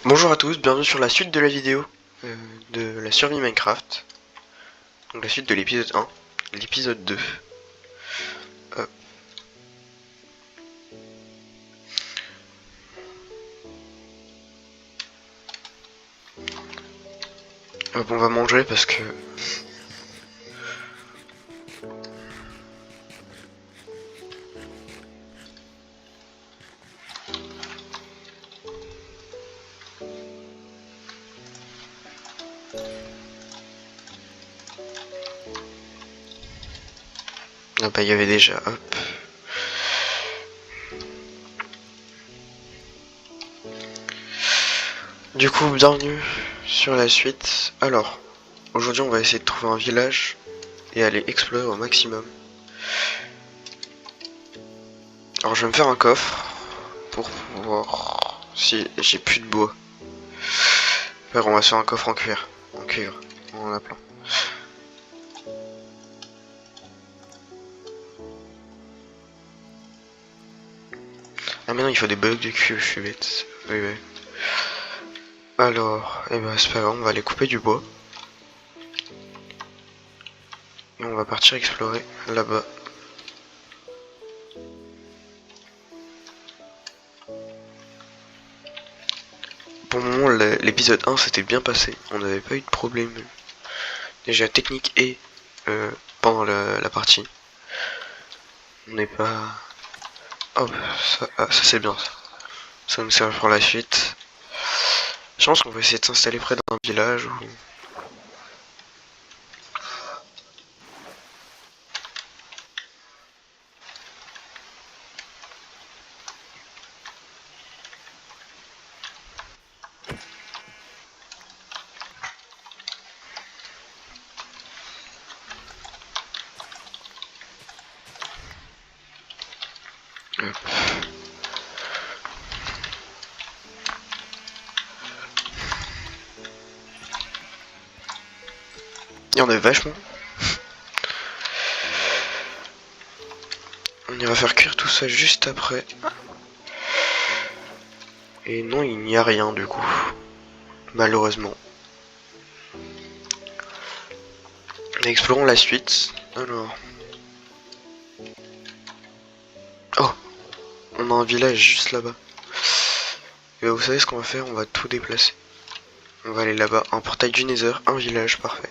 Bonjour à tous, bienvenue sur la suite de la vidéo de la survie Minecraft. Donc la suite de l'épisode 1, l'épisode 2. Hop. Hop, on va manger parce que... Ah bah il y avait déjà, hop. Du coup, bienvenue sur la suite. Alors, aujourd'hui on va essayer de trouver un village et aller explorer au maximum. Alors je vais me faire un coffre pour pouvoir... Si j'ai plus de bois. Alors on va se faire un coffre en cuir, en cuivre, on en a plein. Ah mais non, il faut des blocs de cuivre, je suis bête. Oui, oui. Alors, eh ben c'est pas grave, on va aller couper du bois. Et on va partir explorer là-bas. Pour le moment, l'épisode 1 s'était bien passé. On n'avait pas eu de problème. Déjà technique et pendant la partie. On n'est pas... Oh, ça c'est bien ça. Ça nous sert pour la suite. Je pense qu'on va essayer de s'installer près d'un village ou... Il y en a vachement. On ira faire cuire tout ça juste après. Et non, il n'y a rien du coup. Malheureusement. Explorons la suite. Alors... Oh, on a un village juste là-bas. Et vous savez ce qu'on va faire? On va tout déplacer. On va aller là-bas. Un portail du Nether, un village, parfait.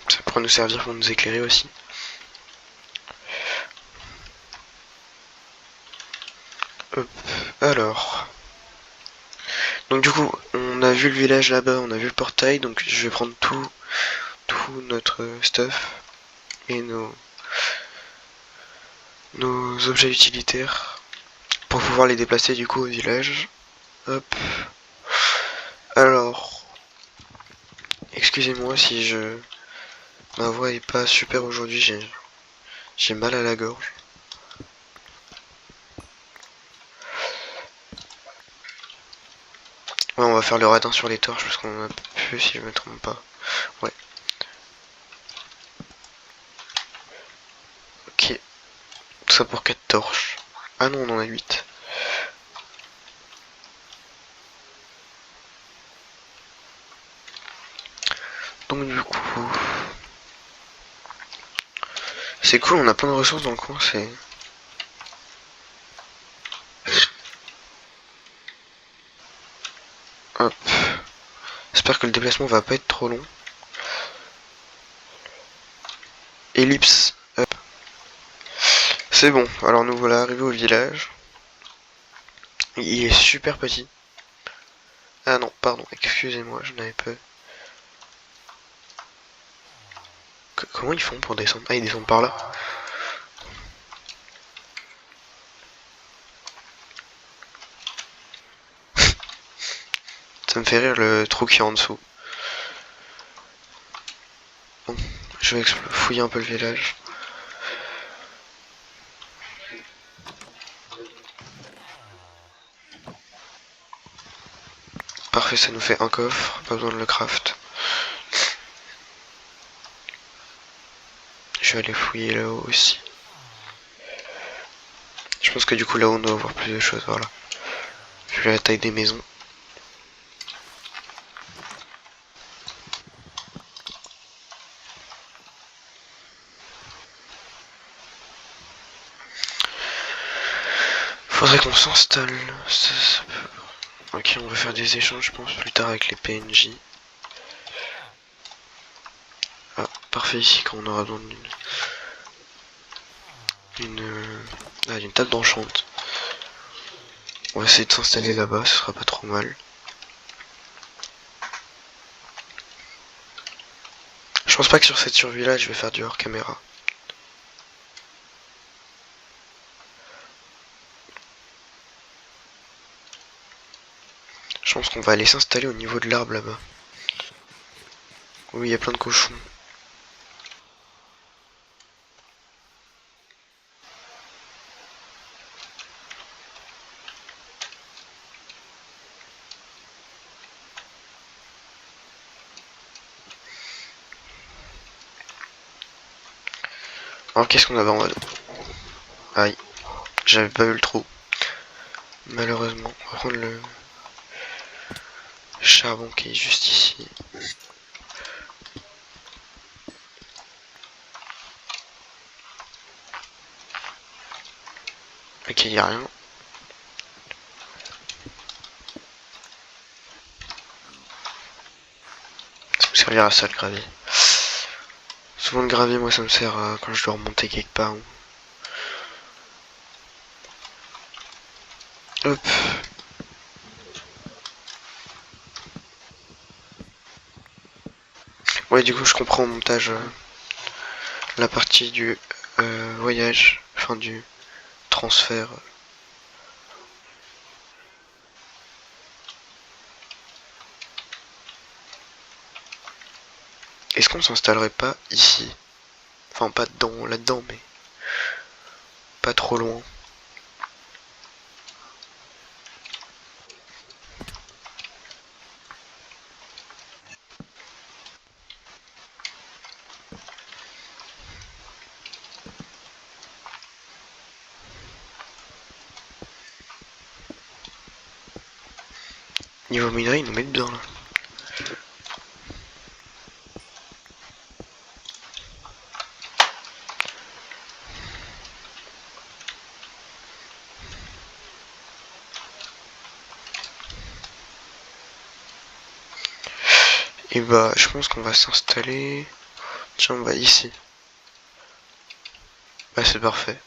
Ça pourra nous servir pour nous éclairer aussi. Hop, alors... Donc du coup, on a vu le village là-bas, on a vu le portail, donc je vais prendre tout notre stuff et nos objets utilitaires pour pouvoir les déplacer du coup au village. Hop. Alors, excusez-moi si ma voix est pas super aujourd'hui, j'ai mal à la gorge. Ouais, on va faire le radin sur les torches parce qu'on en a plus si je me trompe pas. Ouais. Ok. Tout ça pour 4 torches. Ah non, on en a 8. Donc du coup... C'est cool, on a plein de ressources dans le coin, c'est... Hop. J'espère que le déplacement va pas être trop long. Ellipse. Hop. C'est bon, alors nous voilà arrivés au village. Il est super petit. Ah non, pardon, excusez-moi, je n'avais pas... Comment ils font pour descendre? Ah, ils descendent par là. Ça me fait rire le trou qui est en dessous. Bon, je vais fouiller un peu le village. Parfait, ça nous fait un coffre, pas besoin de le craft. Je vais aller fouiller là-haut aussi. Je pense que du coup là-haut on doit avoir plus de choses, voilà. Vu la taille des maisons. Faudrait qu'on s'installe. Ok, on va faire des échanges, je pense, plus tard avec les PNJ. Ah, parfait, ici, quand on aura besoin d'une table d'enchante. On va essayer de s'installer là-bas, ce sera pas trop mal. Je pense pas que sur cette survie-là, je vais faire du hors caméra. Je pense qu'on va aller s'installer au niveau de l'arbre là-bas. Oui, il y a plein de cochons. Alors qu'est-ce qu'on avait en mode? Aïe, j'avais pas vu le trou. Malheureusement, on va prendre le charbon qui est juste ici. Ok, y a rien. Ça me servira à ça le gravier. Souvent le gravier, moi ça me sert quand je dois remonter quelque part. Hop. Ouais, du coup je comprends au montage la partie du voyage, enfin du transfert. Est-ce qu'on s'installerait pas ici? Enfin pas dedans, là-dedans, mais pas trop loin. Niveau minerai, ils nous mettent bien là. Et bah, je pense qu'on va s'installer. Tiens, on va ici. Bah, c'est parfait.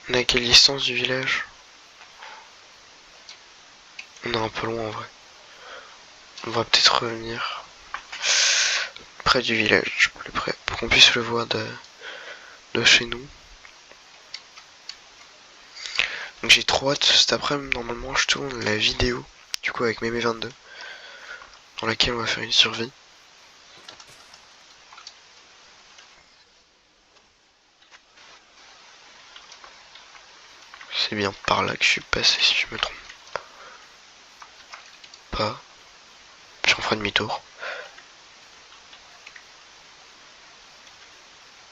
On est à quelle distance du village? On est un peu loin en vrai. On va peut-être revenir près du village, plus près, pour qu'on puisse le voir de chez nous. Donc j'ai trop hâte, cet après-midi, normalement, je tourne la vidéo, du coup avec Mémé 22, dans laquelle on va faire une survie. C'est bien par là que je suis passé, si je me trompe pas. J'en ferai demi-tour.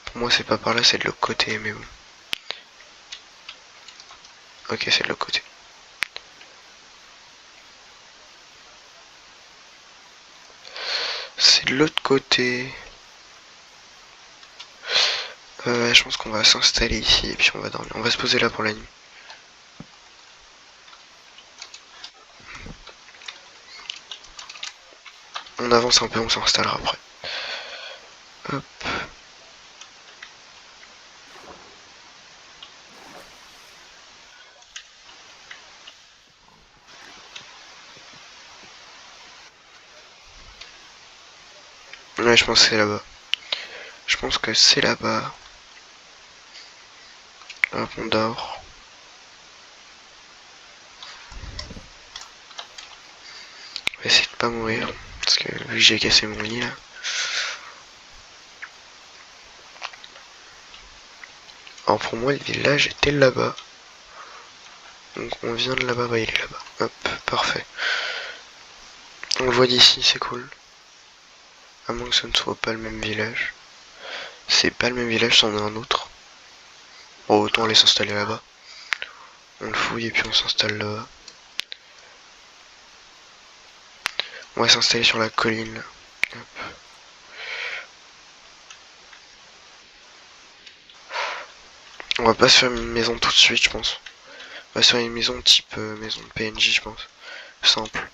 Pour moi, c'est pas par là, c'est de l'autre côté, mais bon. Ok, c'est de l'autre côté. C'est de l'autre côté. Je pense qu'on va s'installer ici et puis on va dormir. On va se poser là pour la nuit. On avance un peu, on s'installera après. Hop. Ouais, je pense que c'est là-bas. Je pense que c'est là-bas. Hop, on dort. On va essayer de pas mourir. Parce que vu que j'ai cassé mon lit là. Alors pour moi, le village était là-bas. Donc on vient de là-bas, bah il est là-bas. Hop, parfait. On le voit d'ici, c'est cool. À moins que ce ne soit pas le même village. C'est pas le même village, c'en est un autre. Bon, autant aller s'installer là-bas. On le fouille et puis on s'installe là-bas. On va s'installer sur la colline là. Hop. On va pas se faire une maison tout de suite, je pense. On va se faire une maison type maison de PNJ, je pense. Simple,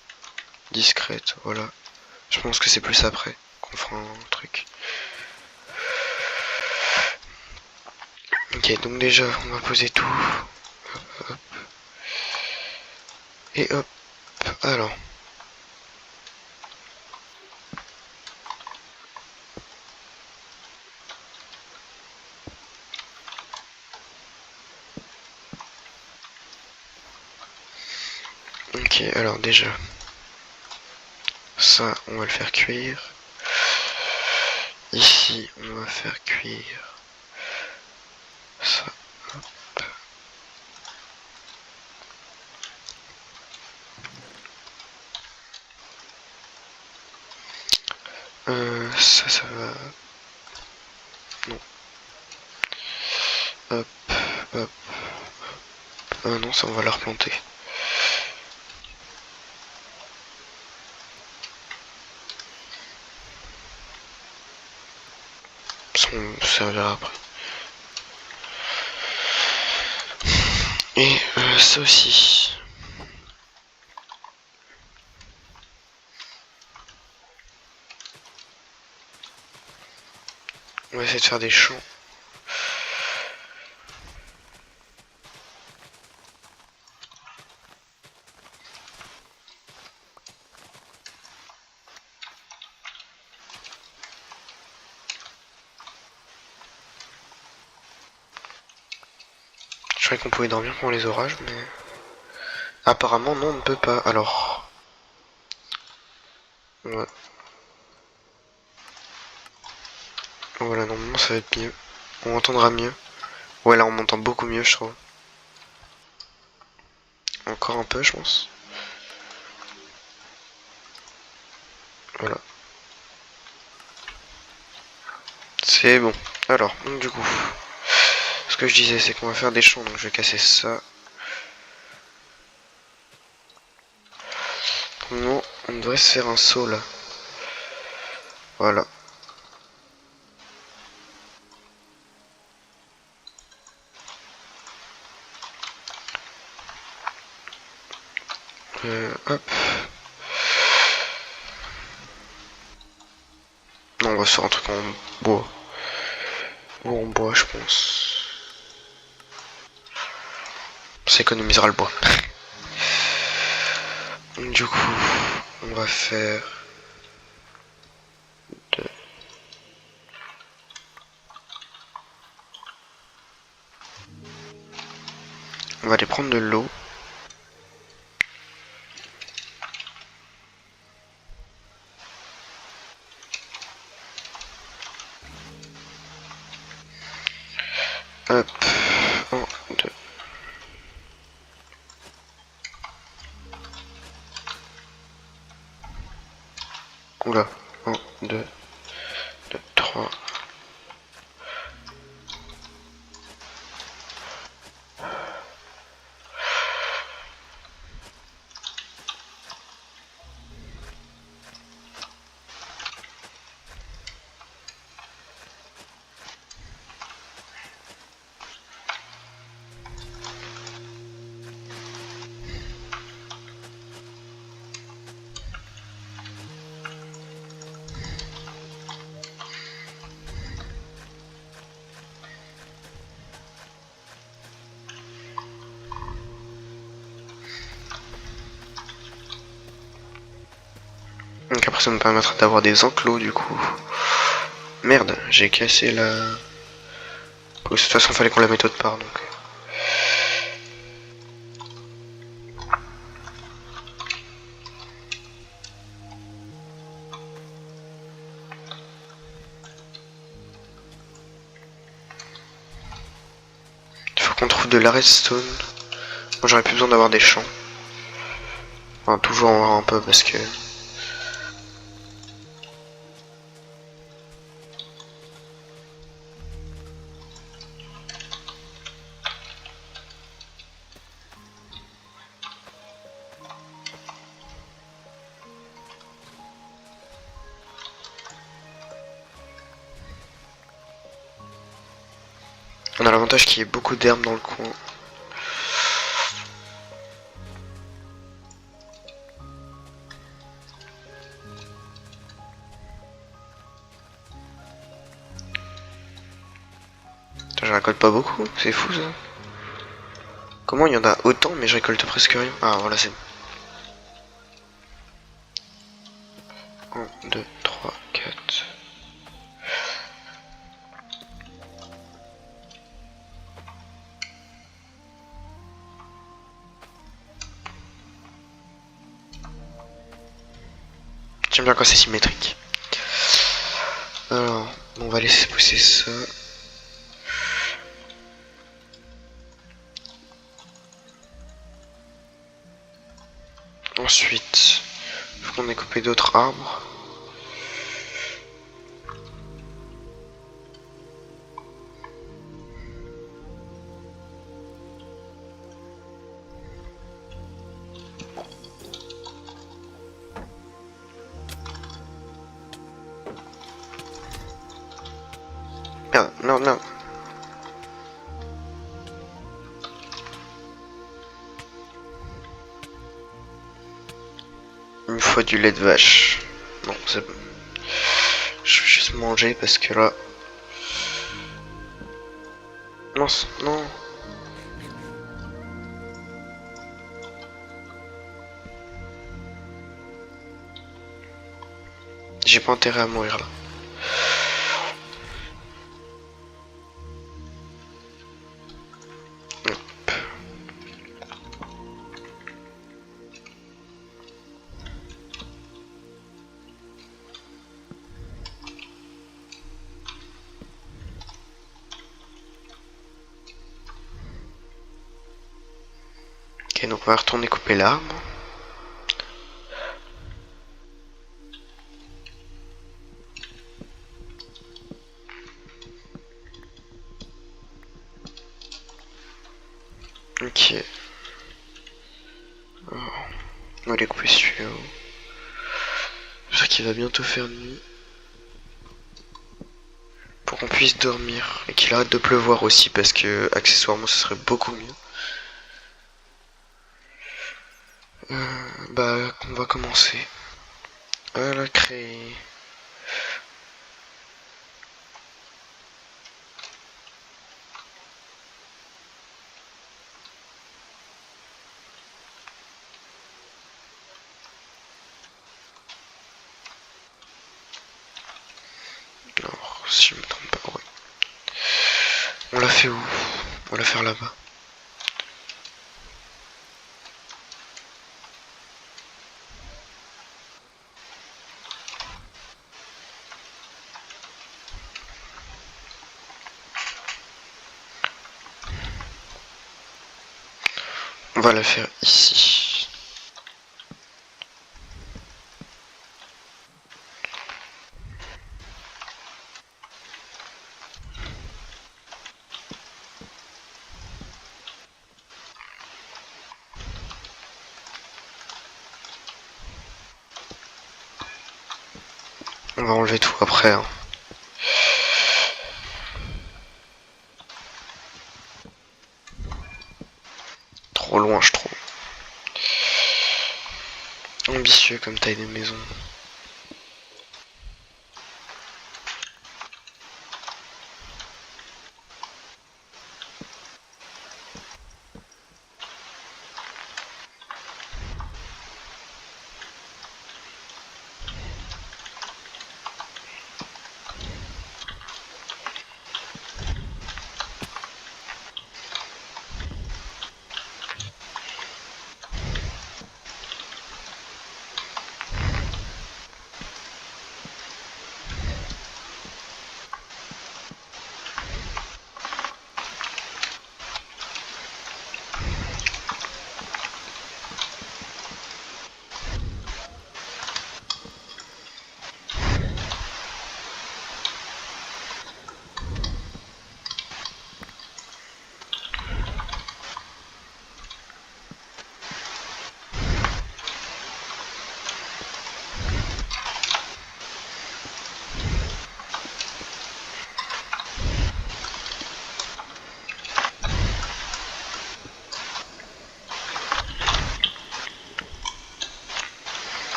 discrète, voilà. Je pense que c'est plus après qu'on fera un truc. Ok, donc déjà, on va poser tout. Hop, hop. Et hop, alors. Ok, alors déjà. Ça, on va le faire cuire. Ici, on va faire cuire. Ça, hop. Ça va. Non. Hop, hop. Non, ça, on va la replanter. Ça, on servira après. Et ça aussi. On va essayer de faire des champs. Je croyais qu'on pouvait dormir pendant les orages, mais... Apparemment, non, on ne peut pas. Alors... Ouais. Voilà, normalement, ça va être mieux. On entendra mieux. Ouais, là, on m'entend beaucoup mieux, je trouve. Encore un peu, je pense. Voilà. C'est bon. Alors, donc du coup... Ce que je disais, c'est qu'on va faire des champs, donc je vais casser ça. Non, on devrait se faire un saut, là. Voilà. Hop. Non, on va se faire un truc en bois. Ou en bois, je pense. Ça économisera le bois. Du coup, on va faire... On va aller prendre de l'eau. Hop. 1, 2. Oula. 1, 2, 3. Donc après ça me permettra d'avoir des enclos du coup. Merde, j'ai cassé la... De toute façon fallait qu'on la mette autre part donc. qu'on trouve de la redstone. Moi j'aurais plus besoin d'avoir des champs. Enfin, toujours en avoir un peu parce que... On a l'avantage qu'il y ait beaucoup d'herbes dans le coin. Je récolte pas beaucoup, c'est fou ça. Comment il y en a autant mais je récolte presque rien? Ah voilà c'est... 1, 2, 3, 4... J'aime bien quand c'est symétrique. Alors, on va laisser pousser ça. Ensuite, il faut qu'on ait coupé d'autres arbres. Merde, non, non. Il me faut du lait de vache. Non, c'est bon. Je vais juste manger parce que là... Non, non. J'ai pas intérêt à mourir là. Hop. Ok, donc on va retourner couper l'arbre. Ok. Oh. On va les couper celui-là. C'est sûr qu'il va bientôt faire nuit. Pour qu'on puisse dormir. Et qu'il arrête de pleuvoir aussi parce que accessoirement ce serait beaucoup mieux. Bah on va commencer à la créer. Alors si je me trompe pas, ouais. On l'a fait où? On va la faire là-bas. On va la faire ici. On va enlever tout après. Hein. Trop loin, je trouve. Ambitieux comme taille de maison.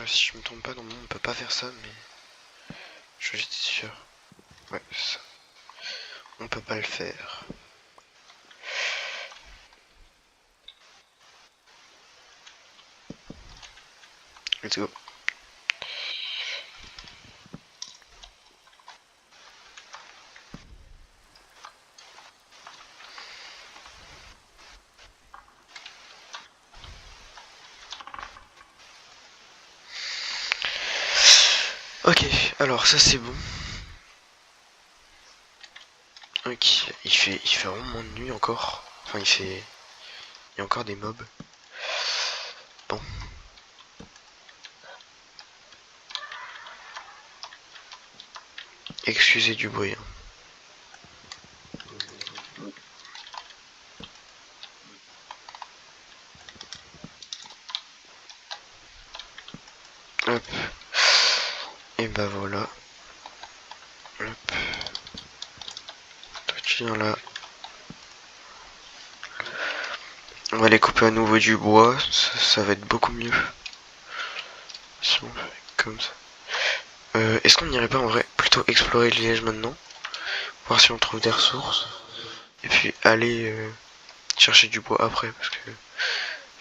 si je me trompe pas, normalement on peut pas faire ça, mais je suis sûr. Ouais, c'est ça. On peut pas le faire. Let's go. Ok, alors ça c'est bon. Ok, il fait vraiment de nuit encore. Enfin, il y a encore des mobs. Bon. Excusez du bruit. Hein. Hop. Et bah voilà. Hop. Toi tu viens là. On va aller couper à nouveau du bois. Ça va être beaucoup mieux. Si on fait comme ça. Est-ce qu'on n'irait pas en vrai plutôt explorer le Liège maintenant? Voir si on trouve des ressources. Et puis aller chercher du bois après. Parce que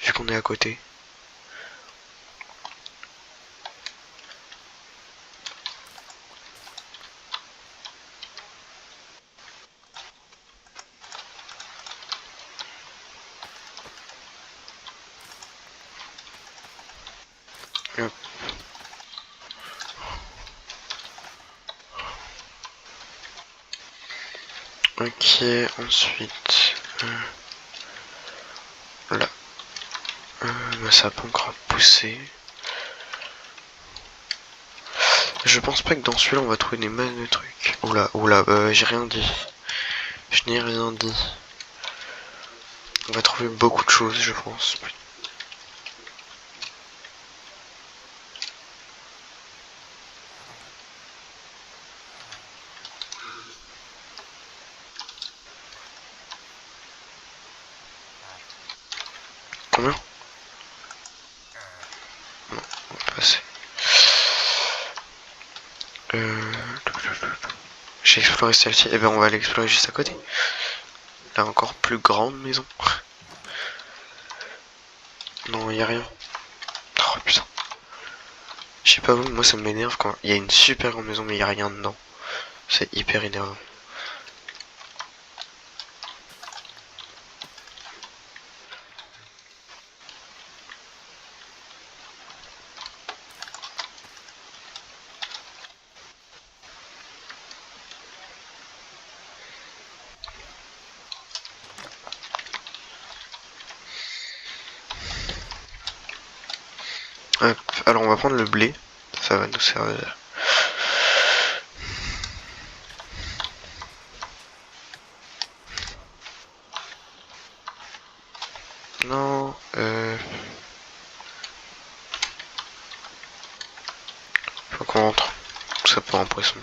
vu qu'on est à côté. Hop. Ok, ensuite. Là. Bah, ça a pas encore poussé. Je pense pas que dans celui-là on va trouver des masses de trucs. Oula, j'ai rien dit. Je n'ai rien dit. On va trouver beaucoup de choses, je pense. Combien? Non, on va passer. J'ai exploré celle-ci. Et ben on va l'explorer juste à côté. La encore plus grande maison. Non, y a rien. Oh putain. Je sais pas vous, moi ça m'énerve quand il y a une super grande maison mais y a rien dedans. C'est hyper énervant. Hop, alors on va prendre le blé. Ça va nous servir. Non, faut qu'on rentre. Ça part en poisson.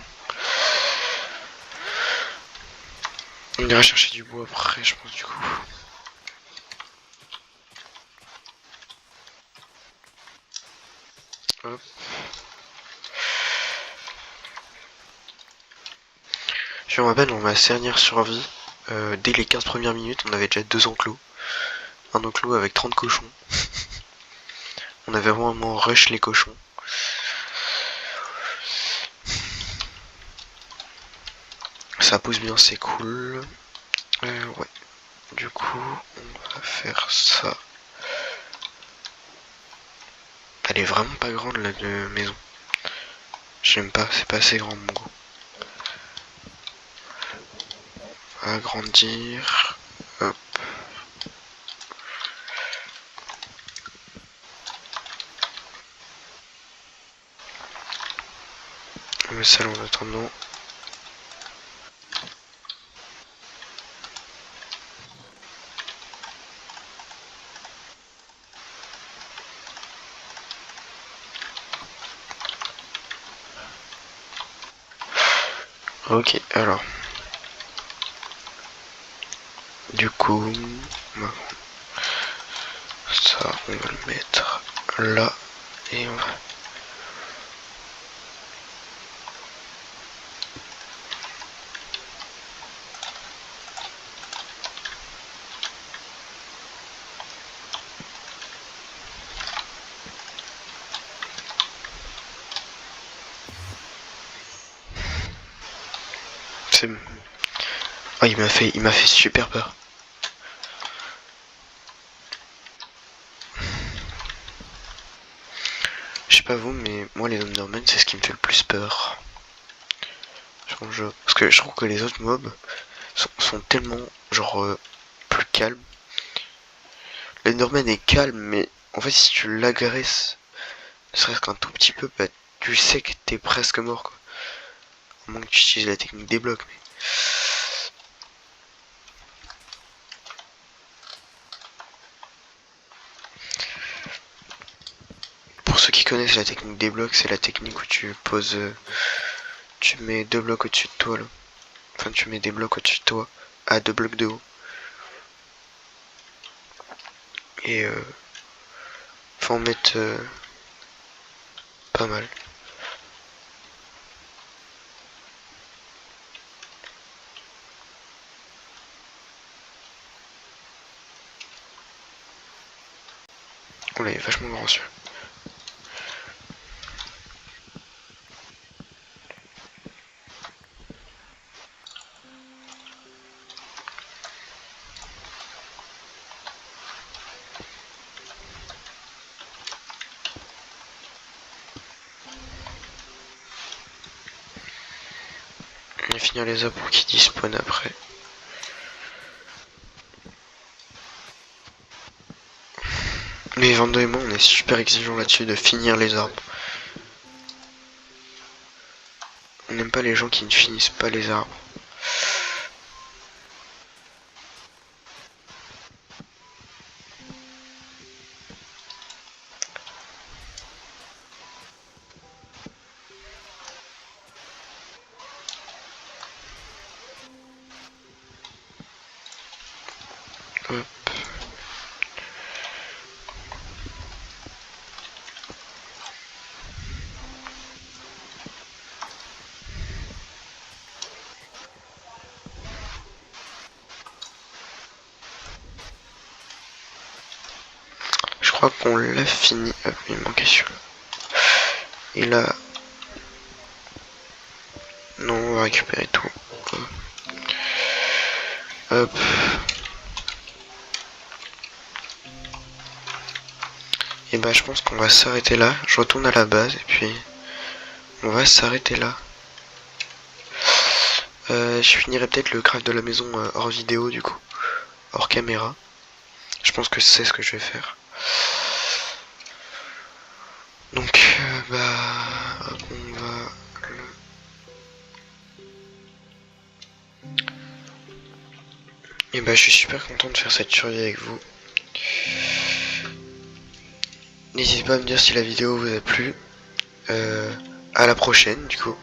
On ira chercher du bois après, je pense, du coup. Hop. Je me rappelle, dans ma dernière survie, dès les 15 premières minutes, on avait déjà 2 enclos. Un enclos avec 30 cochons. On avait vraiment rush les cochons. Ça pousse bien, c'est cool. Ouais. Du coup, on va faire ça. Elle est vraiment pas grande la maison. J'aime pas, c'est pas assez grand mon goût. Agrandir. Hop. On met ça en attendant. Ok, alors. Du coup, ça, on va le mettre là. Et on va C'est... Oh, il m'a fait super peur. Je sais pas vous, mais moi les Endermen c'est ce qui me fait le plus peur. Parce que je trouve que les autres mobs sont tellement genre plus calmes. L'Enderman est calme, mais en fait si tu l'agresses, ne serait-ce qu'un tout petit peu, bah tu sais que t'es presque mort quoi. À moins que tu utilises la technique des blocs. Mais... Pour ceux qui connaissent la technique des blocs, c'est la technique où tu poses... tu mets 2 blocs au-dessus de toi là. Enfin tu mets des blocs au-dessus de toi à 2 blocs de haut. Et faut en mettre pas mal. On est vachement grand celui-là. On va finir les arbres qui dispawnent après. Mais Vando et moi on est super exigeants là-dessus de finir les arbres. On n'aime pas les gens qui ne finissent pas les arbres. Hop. Je crois qu'on l'a fini. Hop, il manquait celui-là. Et là... Non, on va récupérer tout. Hop. Et bah je pense qu'on va s'arrêter là. Je retourne à la base et puis on va s'arrêter là. Je finirai peut-être le craft de la maison hors vidéo du coup, hors caméra. Je pense que c'est ce que je vais faire. Donc bah on va... Et bah je suis super content de faire cette survie avec vous. N'hésitez pas à me dire si la vidéo vous a plu. À la prochaine du coup.